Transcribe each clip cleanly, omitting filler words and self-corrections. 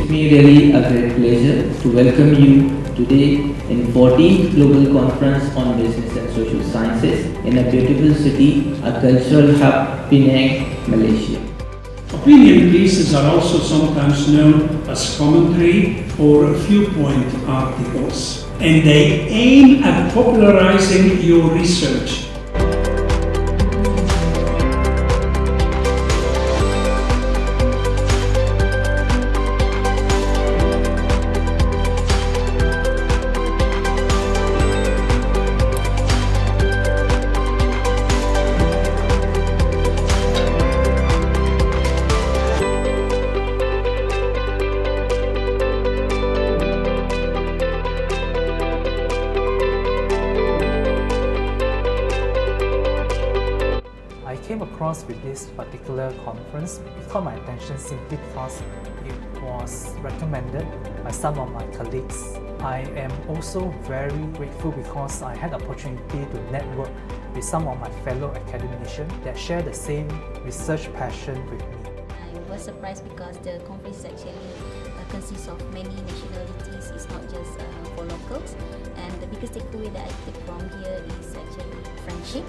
me really a great pleasure to welcome you today in 14th Global Conference on Business and Social Sciences in a beautiful city, a cultural hub, Penang, Malaysia. Opinion pieces are also sometimes known as commentary or viewpoint articles, and they aim at popularizing your research. I came across with this particular conference. It caught my attention simply because it was recommended by some of my colleagues. I am also very grateful because I had the opportunity to network with some of my fellow academicians that share the same research passion with me. I was surprised because the conference actually consists of many nationalities. It's not just for locals. And the biggest takeaway that I take from here is actually friendship,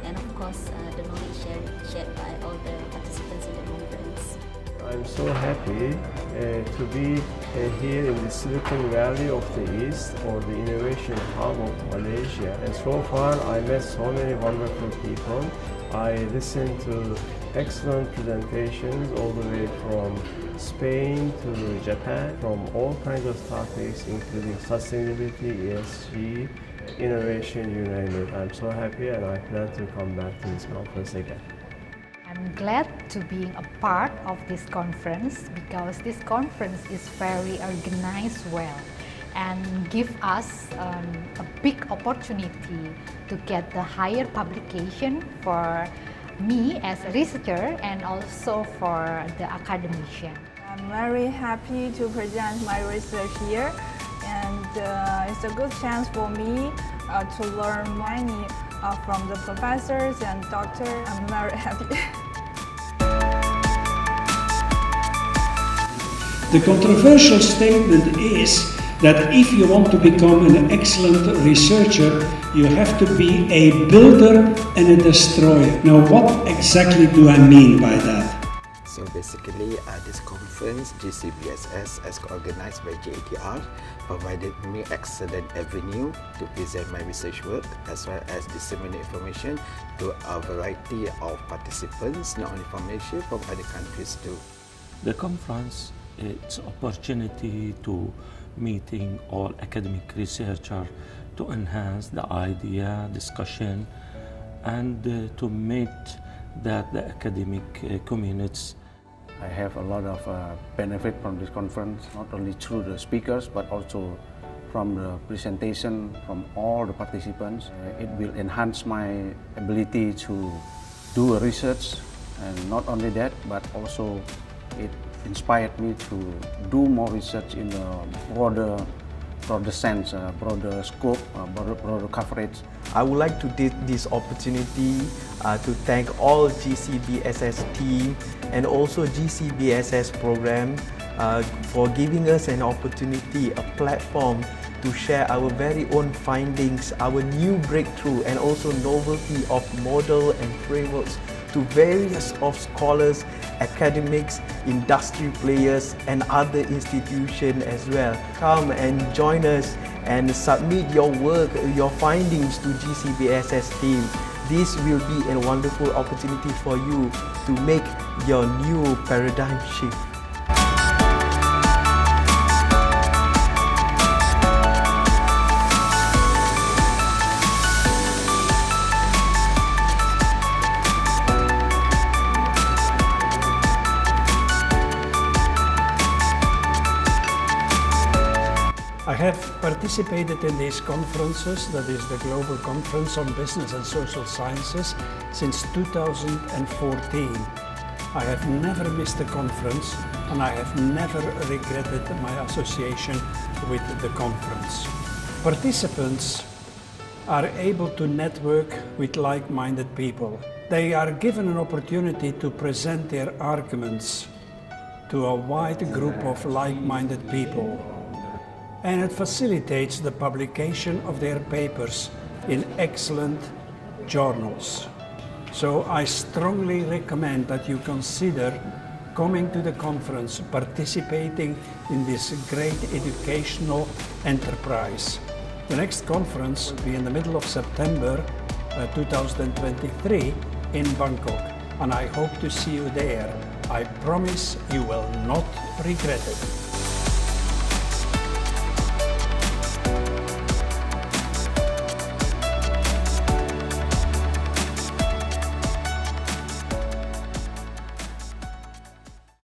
and of course the knowledge shared by all the participants in the conference. I'm so happy to be here in the Silicon Valley of the East, or the innovation hub of Malaysia. And so far I met so many wonderful people. I listened to excellent presentations all the way from Spain to Japan, from all kinds of topics including sustainability, ESG, innovation, you name it. I'm so happy and I plan to come back to this conference again. I'm glad to be a part of this conference because this conference is very organized well and give us a big opportunity to get the higher publication for me as a researcher and also for the academician. I'm very happy to present my research here, and it's a good chance for me to learn many from the professors and doctors. I'm very happy. The controversial statement is that if you want to become an excellent researcher, you have to be a builder and a destroyer. Now, what exactly do I mean by that? So basically, this conference, Gcbss, as organized by JTR, provided me excellent avenue to present my research work as well as disseminate information to a variety of participants, not only from Malaysia, from other countries too. The conference is an opportunity to meeting all academic researchers to enhance the idea, discussion, and to meet that the academic communities. I have a lot of benefit from this conference, not only through the speakers, but also from the presentation from all the participants. It will enhance my ability to do a research, and not only that, but also it inspired me to do more research in a broader sense, broader scope, broader coverage. I would like to take this opportunity to thank all Gcbss team and also Gcbss program for giving us an opportunity, a platform to share our very own findings, our new breakthrough, and also novelty of model and frameworks to various of scholars, academics, industry players, and other institutions as well. Come and join us and submit your work, your findings to Gcbss team. This will be a wonderful opportunity for you to make your new paradigm shift. I have participated in these conferences, that is the Global Conference on Business and Social Sciences, since 2014. I have never missed a conference and I have never regretted my association with the conference. Participants are able to network with like-minded people. They are given an opportunity to present their arguments to a wide group of like-minded people. And it facilitates the publication of their papers in excellent journals. So I strongly recommend that you consider coming to the conference, participating in this great educational enterprise. The next conference will be in the middle of September 2023 in Bangkok, and I hope to see you there. I promise you will not regret it.